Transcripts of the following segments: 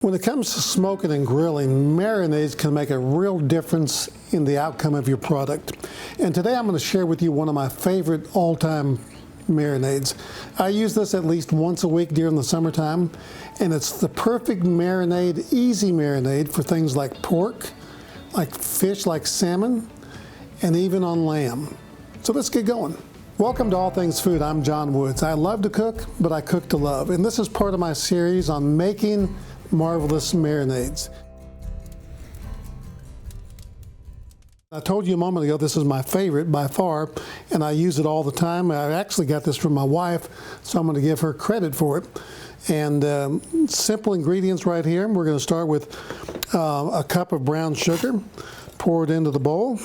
When it comes to smoking and grilling, marinades can make a real difference in the outcome of your product. And today I'm going to share with you one of my favorite all-time marinades. I use this at least once a week during the summertime, and it's the perfect marinade, easy marinade for things like pork, like fish, like salmon, and even on lamb. So let's get going. Welcome to All Things Food. I'm John Woods. I love to cook, but I cook to love. And this is part of my series on making marvelous marinades. I told you a moment ago this is my favorite by far, and I use it all the time. I actually got this from my wife, so I'm going to give her credit for it. And simple ingredients right here. We're going to start with a cup of brown sugar. Pour it into the bowl.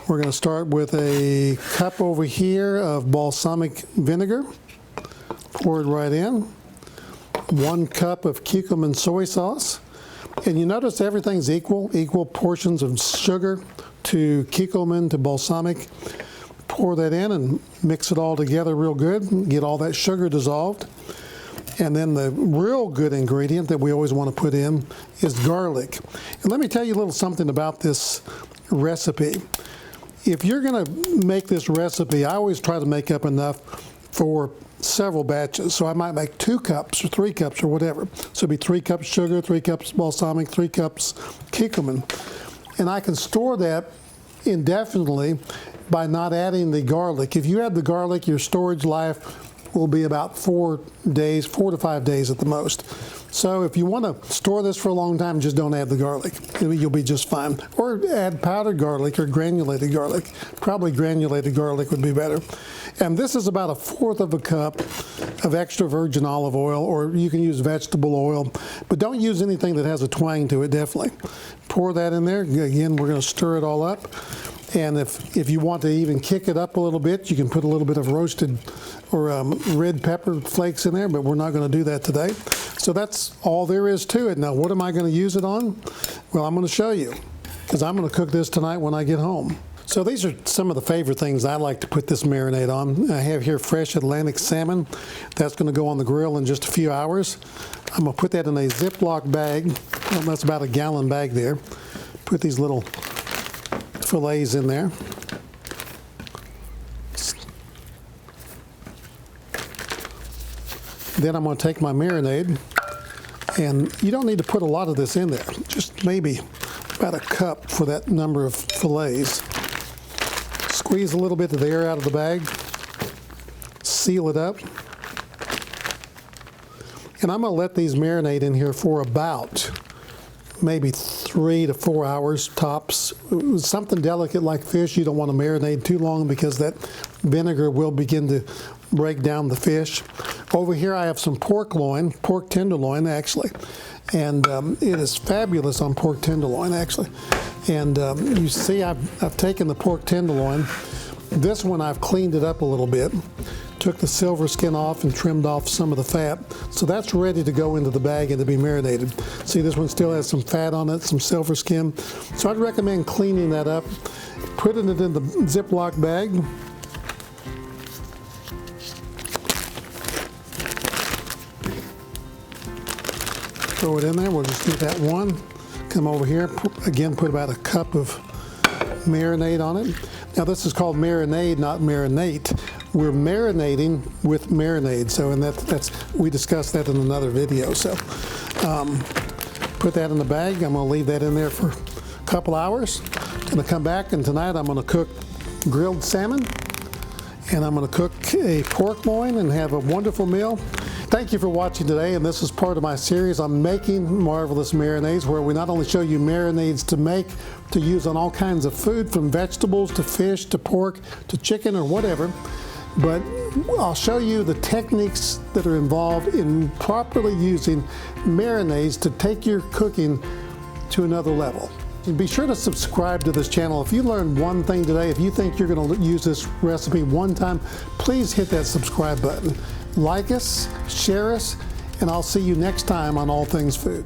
We're going to start with a cup over here of balsamic vinegar. Pour it right in. 1 cup of Kikkoman soy sauce. And you notice everything's equal portions of sugar to Kikkoman to balsamic. Pour that in and mix it all together real good. Get all that sugar dissolved. And then the real good ingredient that we always want to put in is garlic. And let me tell you a little something about this recipe. If you're going to make this recipe, I always try to make up enough for several batches. So I might make 2 cups or 3 cups or whatever. So it'd be 3 cups sugar, 3 cups balsamic, 3 cups Kikkoman. And I can store that indefinitely by not adding the garlic. If you add the garlic, your storage life will be about 4 days, 4 to 5 days at the most. So if you want to store this for a long time, just don't add the garlic. You'll be just fine. Or add powdered garlic or granulated garlic. Probably granulated garlic would be better. And this is about 1/4 of a cup of extra virgin olive oil, or you can use vegetable oil, but don't use anything that has a twang to it, definitely. Pour that in there. Again, we're going to stir it all up. And if you want to even kick it up a little bit, you can put a little bit of roasted or red pepper flakes in there, but we're not going to do that today. So that's all there is to it. Now, what am I going to use it on? Well, I'm going to show you, because I'm going to cook this tonight when I get home. So these are some of the favorite things I like to put this marinade on. I have here fresh Atlantic salmon. That's going to go on the grill in just a few hours. I'm going to put that in a Ziploc bag. Well, that's about a gallon bag there. Put these little fillets in there. Then I'm going to take my marinade, and you don't need to put a lot of this in there, just maybe about a cup for that number of fillets. Squeeze a little bit of the air out of the bag, seal it up, and I'm going to let these marinate in here for about maybe 3 to 4 hours tops. Something delicate like fish, you don't want to marinate too long because that vinegar will begin to break down the fish. Over here I have some pork tenderloin actually, and it is fabulous on pork tenderloin actually. And you see I've taken the pork tenderloin. This one I've cleaned it up a little bit, took the silver skin off and trimmed off some of the fat. So that's ready to go into the bag and to be marinated. See, this one still has some fat on it, some silver skin. So I'd recommend cleaning that up, putting it in the Ziploc bag. Throw it in there. We'll just do that one. Come over here, again, put about a cup of marinade on it. Now this is called marinade, not marinate. We're marinating with marinade. So, and we discussed that in another video. So, put that in the bag. I'm going to leave that in there for a couple hours. I'm going to come back, and tonight I'm going to cook grilled salmon, and I'm going to cook a pork loin and have a wonderful meal. Thank you for watching today, and this is part of my series on making marvelous marinades, where we not only show you marinades to make, to use on all kinds of food, from vegetables to fish to pork to chicken or whatever, but I'll show you the techniques that are involved in properly using marinades to take your cooking to another level. And be sure to subscribe to this channel. If you learned one thing today, if you think you're going to use this recipe one time, please hit that subscribe button. Like us, share us, and I'll see you next time on All Things Food.